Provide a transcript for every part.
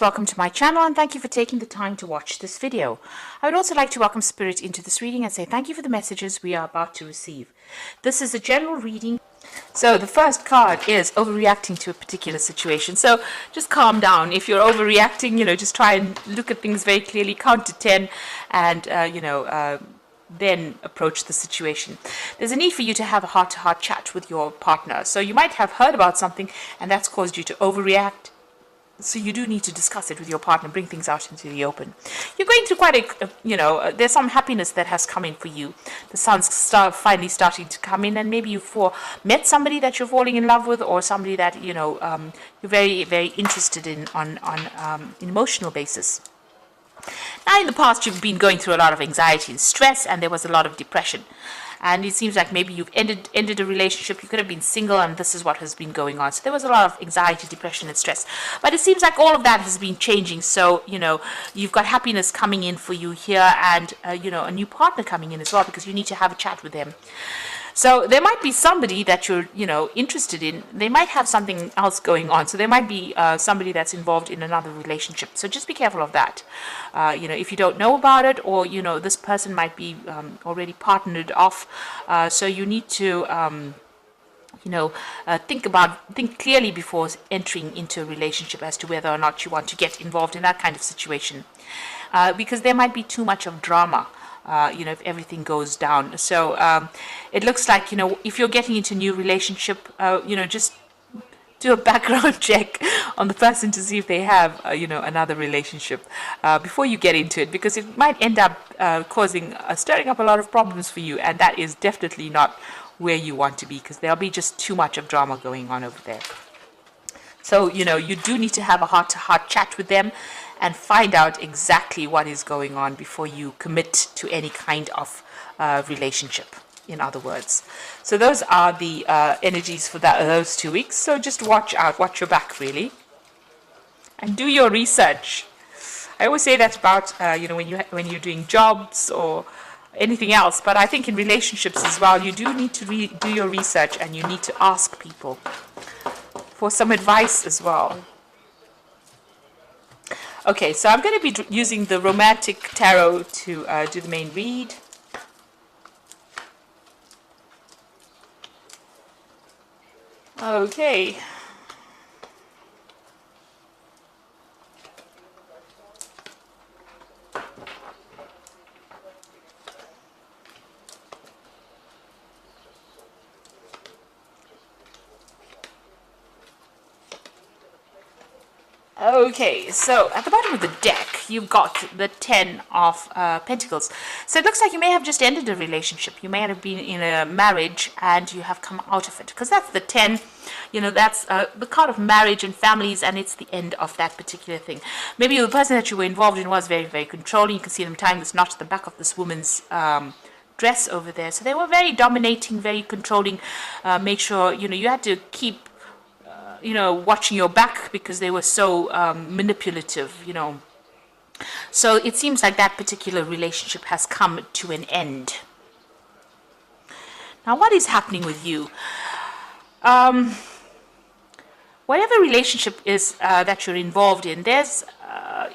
Welcome to my channel and thank you for taking the time to watch this video. I would also like to welcome Spirit into this reading and say thank you for the messages we are about to receive. This is a general reading. So the first card is overreacting to a particular situation. So just calm down. If you're overreacting, just try and look at things very clearly, count to 10 and, then approach the situation. There's a need for you to have a heart-to-heart chat with your partner. So you might have heard about something and that's caused you to overreact. So you do need to discuss it with your partner, bring things out into the open. You're going through quite there's some happiness that has come in for you. The sun's finally starting to come in, and maybe you've met somebody that you're falling in love with, or somebody that, you're very, very interested in on an emotional basis. Now, in the past, you've been going through a lot of anxiety and stress, and there was a lot of depression. And it seems like maybe you've ended a relationship. You could have been single, and this is what has been going on. So there was a lot of anxiety, depression, and stress. But it seems like all of that has been changing. So, you've got happiness coming in for you here, and, a new partner coming in as well, because you need to have a chat with them. So there might be somebody that you're, interested in. They might have something else going on. So there might be somebody that's involved in another relationship. So just be careful of that. If you don't know about it, or, this person might be already partnered off. So you need to, think clearly before entering into a relationship as to whether or not you want to get involved in that kind of situation. Because there might be too much of drama. If everything goes down. So it looks like, if you're getting into a new relationship, just do a background check on the person to see if they have, another relationship before you get into it, because it might end up stirring up a lot of problems for you, and that is definitely not where you want to be, because there'll be just too much of drama going on over there. So, you do need to have a heart-to-heart chat with them and find out exactly what is going on before you commit to any kind of relationship, in other words. So those are the energies for those 2 weeks. So just watch your back, really, and do your research. I always say that about, when you're doing jobs or anything else, but I think in relationships as well, you do need to do your research, and you need to ask people for some advice as well. Okay, so I'm going to be using the Romantic Tarot to do the main read. Okay. Okay, so at the bottom of the deck, you've got the 10 of Pentacles. So it looks like you may have just ended a relationship. You may have been in a marriage and you have come out of it. Because that's the 10, that's the card of marriage and families, and it's the end of that particular thing. Maybe the person that you were involved in was very, very controlling. You can see them tying this knot at the back of this woman's dress over there. So they were very dominating, very controlling. Make sure, you had to keep watching your back, because they were so manipulative, So it seems like that particular relationship has come to an end. Now, what is happening with you? Whatever relationship is that you're involved in, there's,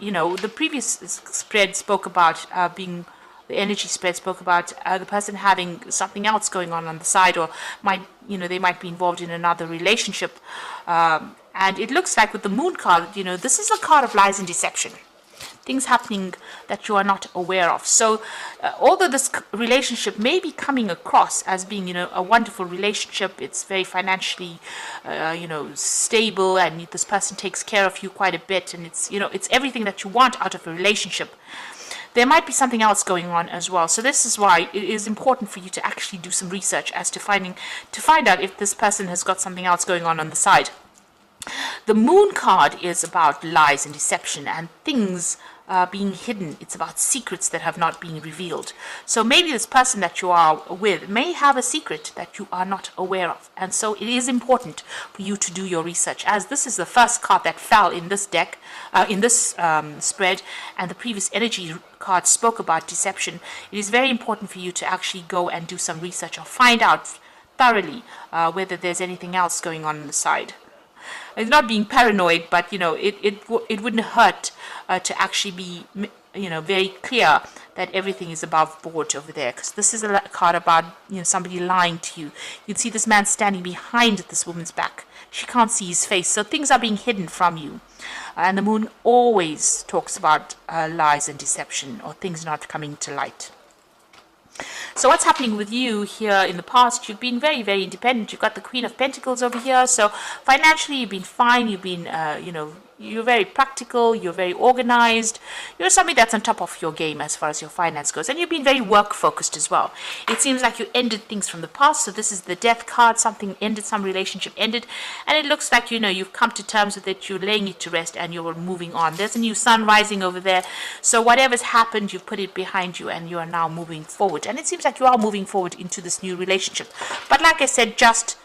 the previous spread spoke about the energy spread spoke about the person having something else going on the side, or they might be involved in another relationship. And it looks like with the Moon card, this is a card of lies and deception. Things happening that you are not aware of. So although this relationship may be coming across as being, a wonderful relationship, it's very financially, stable, and this person takes care of you quite a bit, and it's everything that you want out of a relationship. There might be something else going on as well. So this is why it is important for you to actually do some research as to find out if this person has got something else going on the side. The Moon card is about lies and deception and things being hidden. It's about secrets that have not been revealed. So maybe this person that you are with may have a secret that you are not aware of. And so it is important for you to do your research, as this is the first card that fell in this deck, in this spread, and the previous energy card spoke about deception. It is very important for you to actually go and do some research or find out thoroughly whether there's anything else going on the side. it's not being paranoid, but it wouldn't hurt to actually be very clear that everything is above board over there, because this is a card about somebody lying to you. You'd see this man standing behind this woman's back. She can't see his face, so things are being hidden from you. And the moon always talks about lies and deception, or things not coming to light. So what's happening with you here in the past? You've been very, very independent. You've got the Queen of Pentacles over here. So financially, you've been fine. You've been, you're very practical. You're very organized. You're somebody that's on top of your game as far as your finance goes. And you've been very work focused as well. It seems like you ended things from the past. So this is the Death card. Something ended, some relationship ended. And it looks like, you've come to terms with it. You're laying it to rest and you're moving on. There's a new sun rising over there. So whatever's happened, you've put it behind you and you are now moving forward. And it seems like you are moving forward into this new relationship. But like I said, just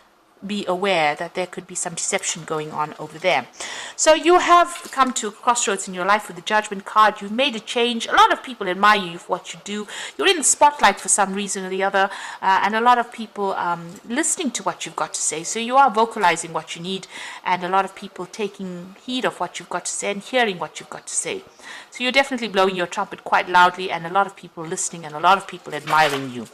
be aware that there could be some deception going on over there. So you have come to a crossroads in your life with the Judgment card. You've made a change. A lot of people admire you for what you do. You're in the spotlight for some reason or the other, and a lot of people listening to what you've got to say. So you are vocalizing what you need, and a lot of people taking heed of what you've got to say and hearing what you've got to say. So you're definitely blowing your trumpet quite loudly, and a lot of people listening and a lot of people admiring you.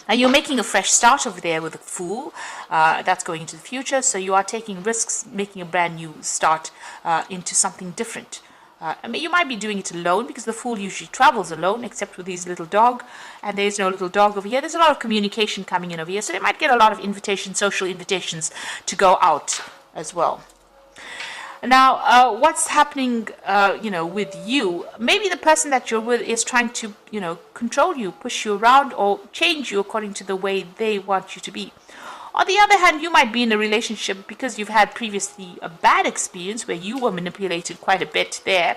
Now you're making a fresh start over there with a Fool. That's going into the future. So you are taking risks, making a brand new start into something different. You might be doing it alone, because the Fool usually travels alone, except with his little dog. And there's no little dog over here. There's a lot of communication coming in over here. So they might get a lot of invitations, social invitations to go out as well. Now, what's happening, with you? Maybe the person that you're with is trying to, control you, push you around, or change you according to the way they want you to be. On the other hand, you might be in a relationship because you've had previously a bad experience where you were manipulated quite a bit there.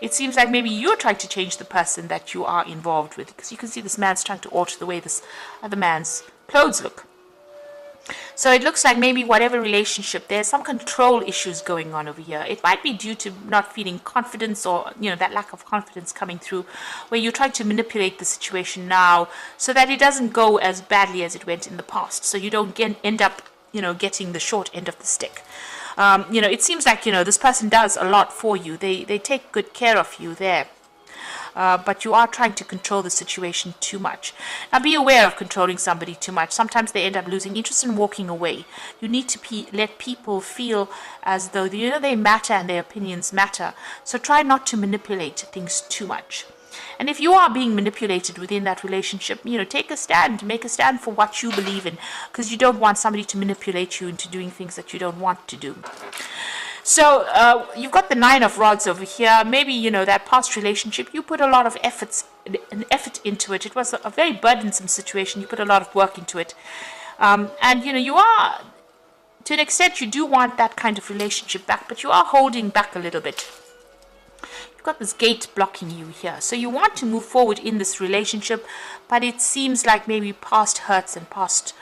It seems like maybe you're trying to change the person that you are involved with, because you can see this man's trying to alter the way this other man's clothes look. So it looks like maybe whatever relationship, there's some control issues going on over here. It might be due to not feeling confidence, or, that lack of confidence coming through, where you're trying to manipulate the situation now so that it doesn't go as badly as it went in the past. So you don't end up, getting the short end of the stick. It seems like, this person does a lot for you. They take good care of you there. But you are trying to control the situation too much. Now be aware of controlling somebody too much. Sometimes they end up losing interest and walking away. You need to let people feel as though they matter and their opinions matter. So try not to manipulate things too much. And if you are being manipulated within that relationship, take a stand, make a stand for what you believe in, because you don't want somebody to manipulate you into doing things that you don't want to do. So you've got the Nine of Rods over here. Maybe, that past relationship, you put a lot of effort into it. It was a very burdensome situation. You put a lot of work into it. And, you are, to an extent, you do want that kind of relationship back, but you are holding back a little bit. You've got this gate blocking you here. So you want to move forward in this relationship, but it seems like maybe past hurts and past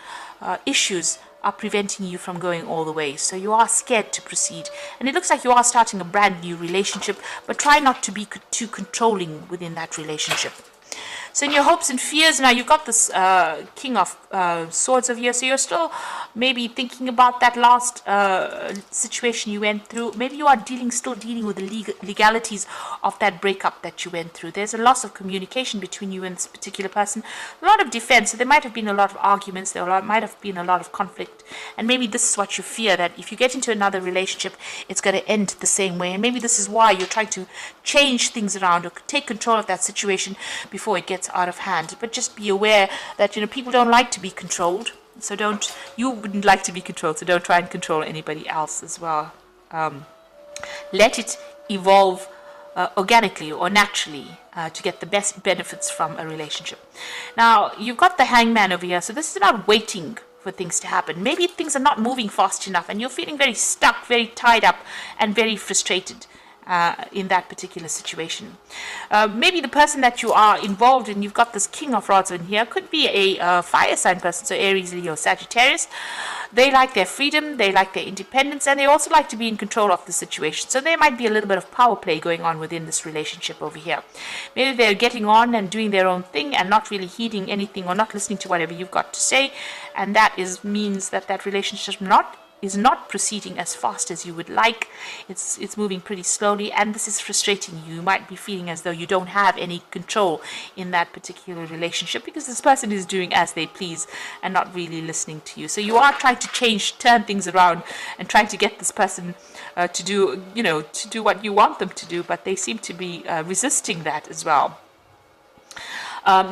issues are preventing you from going all the way. So you are scared to proceed. And it looks like you are starting a brand new relationship, but try not to be too controlling within that relationship. So in your hopes and fears, now you've got this King of Swords over here. So you're still maybe thinking about that last situation you went through. Maybe you are still dealing with the legalities of that breakup that you went through. There's a loss of communication between you and this particular person. A lot of defense. So there might have been a lot of arguments. There might have been a lot of conflict. And maybe this is what you fear, that if you get into another relationship, it's going to end the same way. And maybe this is why you're trying to change things around or take control of that situation before it gets out of hand. But just be aware that people don't like to be controlled, so you wouldn't like to be controlled, so don't try and control anybody else as well. Let it evolve organically or naturally to get the best benefits from a relationship. Now you've got the Hangman over here, so this is about waiting for things to happen. Maybe things are not moving fast enough and you're feeling very stuck, very tied up and very frustrated in that particular situation. Maybe the person that you are involved in, you've got this King of Rods in here, could be a fire sign person, so Aries, Leo, Sagittarius. They like their freedom, they like their independence, and they also like to be in control of the situation. So there might be a little bit of power play going on within this relationship over here. Maybe they're getting on and doing their own thing and not really heeding anything or not listening to whatever you've got to say, and that means that relationship is not proceeding as fast as you would like. It's moving pretty slowly, and this is frustrating you. You might be feeling as though you don't have any control in that particular relationship because this person is doing as they please and not really listening to you. So you are trying to turn things around and trying to get this person to do what you want them to do, but they seem to be resisting that as well.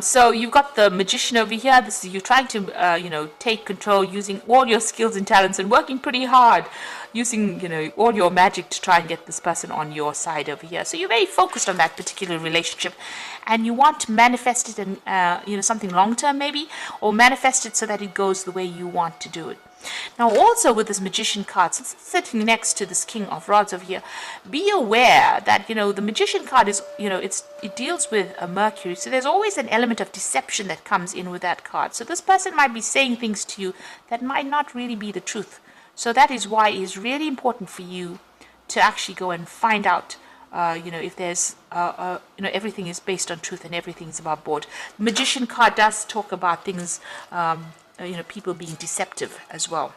So you've got the magician over here. This is you trying to, take control using all your skills and talents and working pretty hard, using, all your magic to try and get this person on your side over here. So you're very focused on that particular relationship, and you want to manifest it in, something long term maybe, or manifest it so that it goes the way you want to do it. Now also with this magician card, since it's sitting next to this king of rods over here, be aware that, the magician card is, it deals with a Mercury. So there's always an element of deception that comes in with that card. So this person might be saying things to you that might not really be the truth. So that is why it is really important for you to actually go and find out, if there's, everything is based on truth and everything is above board. The magician card does talk about things, people being deceptive as well.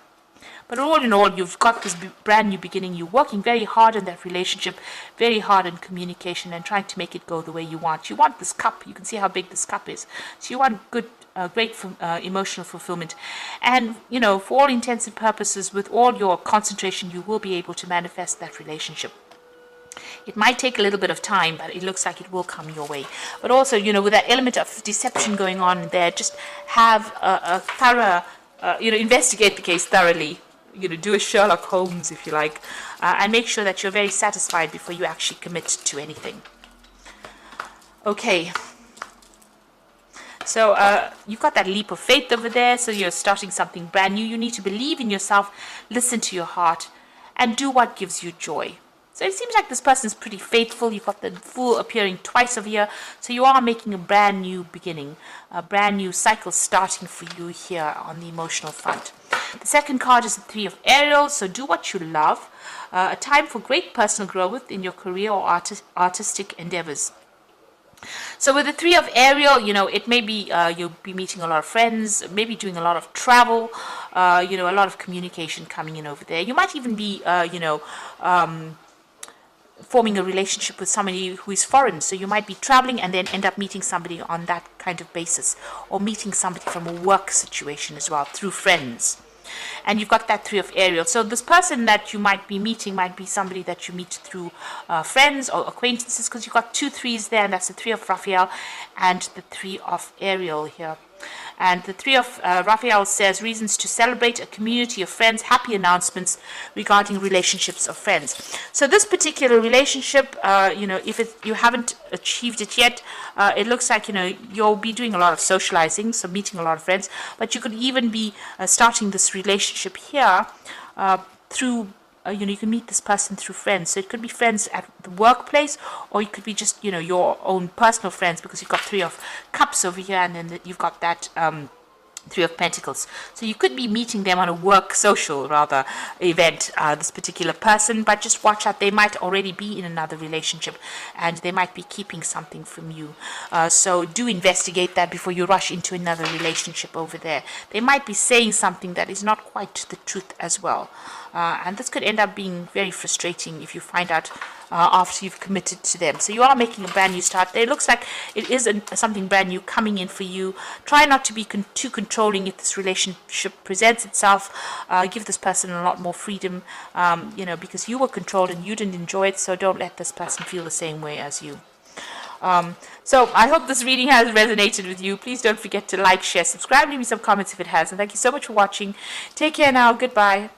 But all in all, you've got this brand new beginning. You're working very hard in that relationship, very hard in communication and trying to make it go the way you want. You want this cup. You can see how big this cup is. So you want good, great emotional fulfillment. And, for all intents and purposes, with all your concentration, you will be able to manifest that relationship. It might take a little bit of time, but it looks like it will come your way. But also, with that element of deception going on there, just have a thorough, investigate the case thoroughly. Do a Sherlock Holmes, if you like, and make sure that you're very satisfied before you actually commit to anything. Okay. So you've got that leap of faith over there. So you're starting something brand new. You need to believe in yourself, listen to your heart, and do what gives you joy. So it seems like this person is pretty faithful. You've got the Fool appearing twice over here. So you are making a brand new beginning, a brand new cycle starting for you here on the emotional front. The second card is the Three of Ariel. So do what you love. A time for great personal growth in your career or artistic endeavors. So with the Three of Ariel, it may be you'll be meeting a lot of friends, maybe doing a lot of travel, a lot of communication coming in over there. You might even be, forming a relationship with somebody who is foreign. So you might be traveling and then end up meeting somebody on that kind of basis, or meeting somebody from a work situation as well through friends. And you've got that Three of Ariel. So this person that you might be meeting might be somebody that you meet through friends or acquaintances, because you've got 2 threes there, and that's the Three of Raphael and the Three of Ariel here. And the Three of Raphael says reasons to celebrate, a community of friends, happy announcements regarding relationships of friends. So this particular relationship, if you haven't achieved it yet, it looks like, you'll be doing a lot of socializing, so meeting a lot of friends, but you could even be starting this relationship here through you can meet this person through friends. So it could be friends at the workplace, or it could be just, your own personal friends, because you've got Three of Cups over here, and then you've got that Three of Pentacles. So you could be meeting them on a work social, rather, event, this particular person, but just watch out. They might already be in another relationship, and they might be keeping something from you. So do investigate that before you rush into another relationship over there. They might be saying something that is not quite the truth as well. And this could end up being very frustrating if you find out after you've committed to them. So you are making a brand new start. It looks like it is something brand new coming in for you. Try not to be too controlling if this relationship presents itself. Give this person a lot more freedom, because you were controlled and you didn't enjoy it. So don't let this person feel the same way as you. So I hope this reading has resonated with you. Please don't forget to like, share, subscribe, leave me some comments if it has. And thank you so much for watching. Take care now. Goodbye.